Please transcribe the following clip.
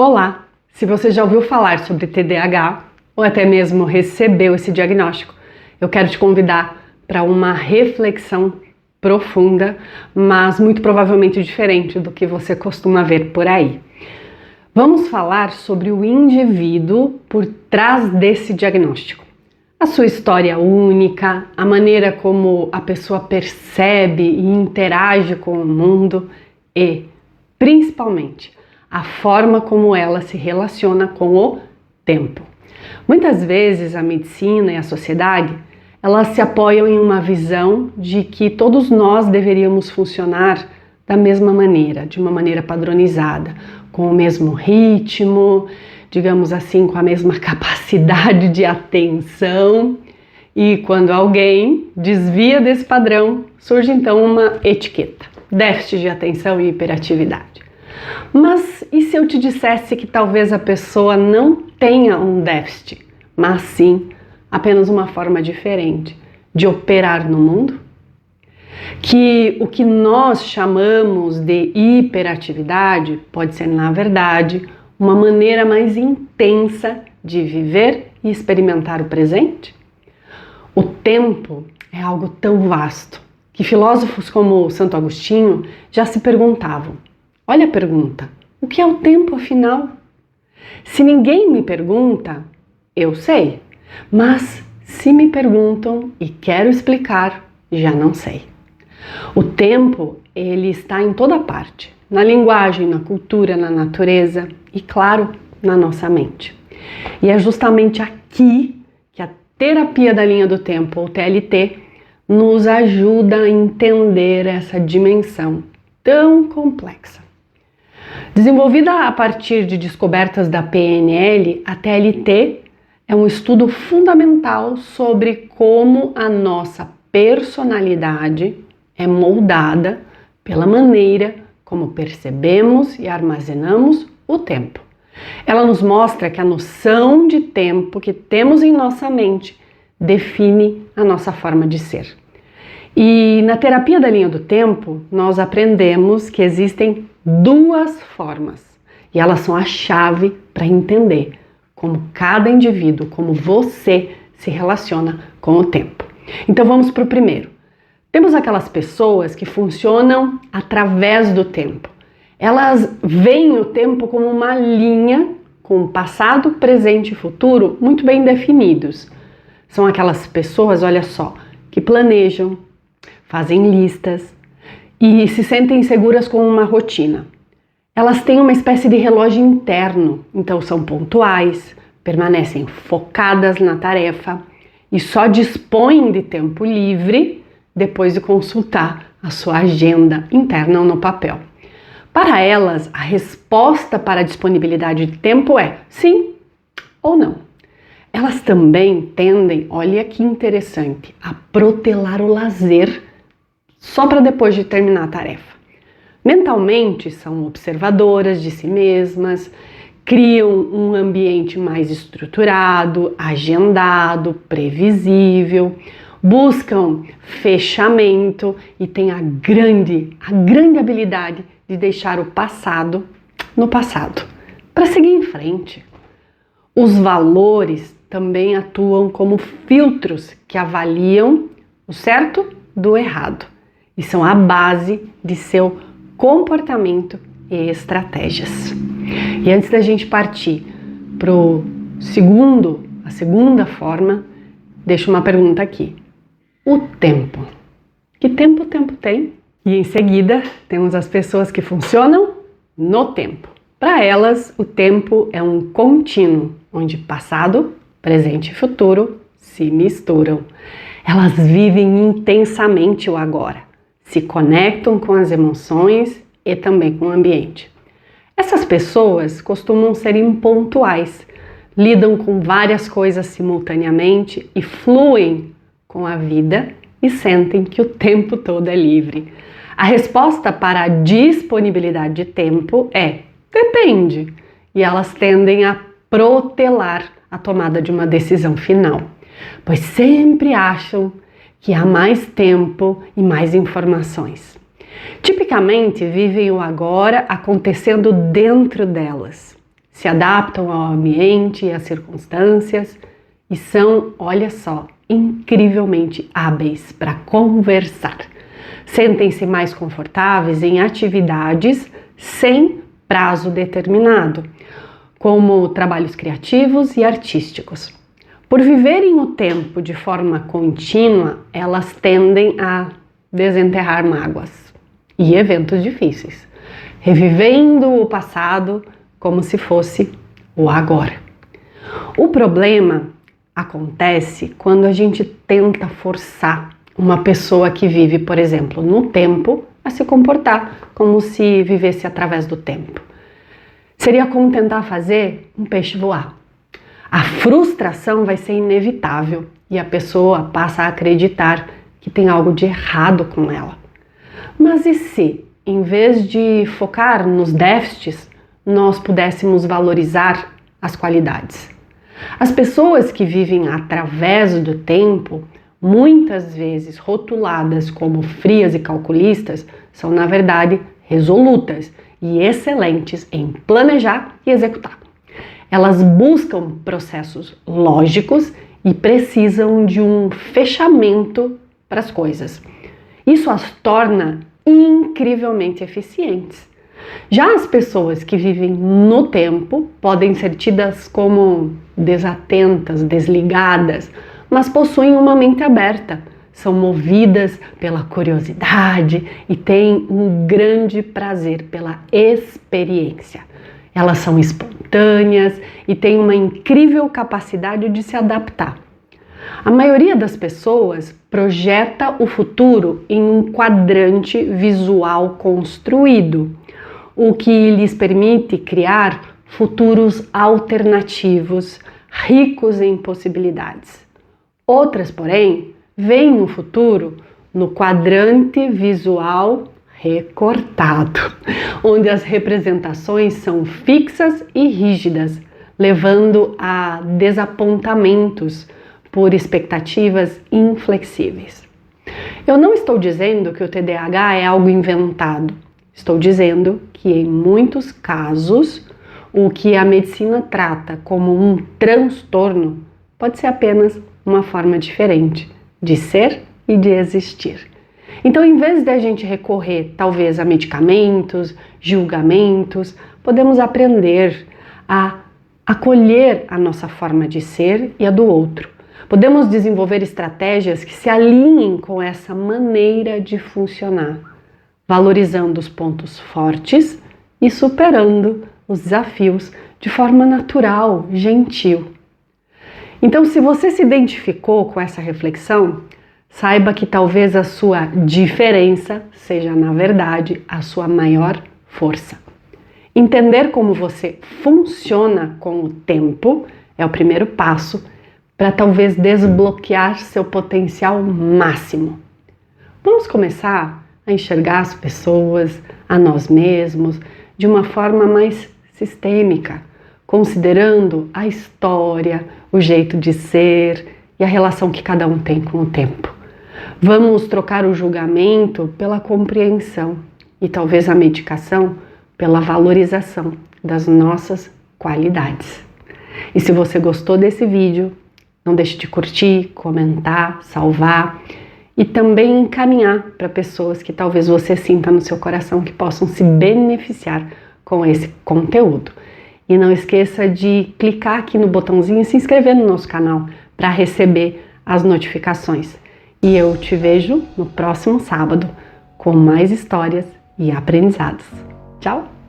Olá! Se você já ouviu falar sobre TDAH ou até mesmo recebeu esse diagnóstico, eu quero te convidar para uma reflexão profunda, mas muito provavelmente diferente do que você costuma ver por aí. Vamos falar sobre o indivíduo por trás desse diagnóstico. A sua história única, a maneira como a pessoa percebe e interage com o mundo e, principalmente, a forma como ela se relaciona com o tempo. Muitas vezes a medicina e a sociedade, elas se apoiam em uma visão de que todos nós deveríamos funcionar da mesma maneira, de uma maneira padronizada, com o mesmo ritmo, digamos assim, com a mesma capacidade de atenção. E quando alguém desvia desse padrão, surge então uma etiqueta: déficit de atenção e hiperatividade. Mas e se eu te dissesse que talvez a pessoa não tenha um déficit, mas sim apenas uma forma diferente de operar no mundo? Que o que nós chamamos de hiperatividade pode ser, na verdade, uma maneira mais intensa de viver e experimentar o presente? O tempo é algo tão vasto que filósofos como Santo Agostinho já se perguntavam. Olha a pergunta: o que é o tempo, afinal? Se ninguém me pergunta, eu sei. Mas se me perguntam e quero explicar, já não sei. O tempo, ele está em toda parte. Na linguagem, na cultura, na natureza e, claro, na nossa mente. E é justamente aqui que a terapia da linha do tempo, ou TLT, nos ajuda a entender essa dimensão tão complexa. Desenvolvida a partir de descobertas da PNL, a TLT é um estudo fundamental sobre como a nossa personalidade é moldada pela maneira como percebemos e armazenamos o tempo. Ela nos mostra que a noção de tempo que temos em nossa mente define a nossa forma de ser. E na terapia da linha do tempo, nós aprendemos que existem duas formas e elas são a chave para entender como cada indivíduo, como você se relaciona com o tempo. Então vamos para o primeiro. Temos aquelas pessoas que funcionam através do tempo. Elas veem o tempo como uma linha com passado, presente e futuro muito bem definidos. São aquelas pessoas, olha só, que planejam, fazem listas e se sentem seguras com uma rotina. Elas têm uma espécie de relógio interno, então são pontuais, permanecem focadas na tarefa e só dispõem de tempo livre depois de consultar a sua agenda interna ou no papel. Para elas, a resposta para a disponibilidade de tempo é sim ou não. Elas também tendem, olha que interessante, a protelar o lazer só para depois de terminar a tarefa. Mentalmente, são observadoras de si mesmas, criam um ambiente mais estruturado, agendado, previsível, buscam fechamento e têm a grande habilidade de deixar o passado no passado, para seguir em frente. Os valores também atuam como filtros que avaliam o certo do errado e são a base de seu comportamento e estratégias. E antes da gente partir para a segunda forma, deixo uma pergunta aqui. O tempo. Que tempo o tempo tem? E em seguida, temos as pessoas que funcionam no tempo. Para elas, o tempo é um contínuo, onde passado, presente e futuro se misturam. Elas vivem intensamente o agora, se conectam com as emoções e também com o ambiente. Essas pessoas costumam ser impontuais, lidam com várias coisas simultaneamente e fluem com a vida e sentem que o tempo todo é livre. A resposta para a disponibilidade de tempo é depende, e elas tendem a protelar a tomada de uma decisão final, pois sempre acham que há mais tempo e mais informações. Tipicamente vivem o agora acontecendo dentro delas se adaptam ao ambiente e às circunstâncias e são, olha só, incrivelmente hábeis para conversar. Sentem-se mais confortáveis em atividades sem prazo determinado, como trabalhos criativos e artísticos. Por viverem o tempo de forma contínua, elas tendem a desenterrar mágoas e eventos difíceis, revivendo o passado como se fosse o agora. O problema acontece quando a gente tenta forçar uma pessoa que vive, por exemplo, no tempo, a se comportar como se vivesse através do tempo. Seria como tentar fazer um peixe voar. A frustração vai ser inevitável e a pessoa passa a acreditar que tem algo de errado com ela. Mas e se, em vez de focar nos déficits, nós pudéssemos valorizar as qualidades? As pessoas que vivem através do tempo, muitas vezes rotuladas como frias e calculistas, são na verdade resolutas e excelentes em planejar e executar. Elas buscam processos lógicos e precisam de um fechamento para as coisas. Isso as torna incrivelmente eficientes. Já as pessoas que vivem no tempo podem ser tidas como desatentas, desligadas, mas possuem uma mente aberta, são movidas pela curiosidade e têm um grande prazer pela experiência. Elas são espontâneas e têm uma incrível capacidade de se adaptar. A maioria das pessoas projeta o futuro em um quadrante visual construído, o que lhes permite criar futuros alternativos, ricos em possibilidades. Outras, porém, veem o futuro no quadrante visual recortado, onde as representações são fixas e rígidas, levando a desapontamentos por expectativas inflexíveis. Eu não estou dizendo que o TDAH é algo inventado. Estou dizendo que, em muitos casos, o que a medicina trata como um transtorno pode ser apenas uma forma diferente de ser e de existir. Então, em vez de a gente recorrer, talvez, a medicamentos, julgamentos, podemos aprender a acolher a nossa forma de ser e a do outro. Podemos desenvolver estratégias que se alinhem com essa maneira de funcionar, valorizando os pontos fortes e superando os desafios de forma natural, gentil. Então, se você se identificou com essa reflexão, saiba que talvez a sua diferença seja, na verdade, a sua maior força. Entender como você funciona com o tempo é o primeiro passo para talvez desbloquear seu potencial máximo. Vamos começar a enxergar as pessoas, a nós mesmos, de uma forma mais sistêmica, considerando a história, o jeito de ser e a relação que cada um tem com o tempo. Vamos trocar o julgamento pela compreensão e talvez a medicação pela valorização das nossas qualidades. E se você gostou desse vídeo, não deixe de curtir, comentar, salvar e também encaminhar para pessoas que talvez você sinta no seu coração que possam se beneficiar com esse conteúdo. E não esqueça de clicar aqui no botãozinho e se inscrever no nosso canal para receber as notificações. E eu te vejo no próximo sábado com mais histórias e aprendizados. Tchau!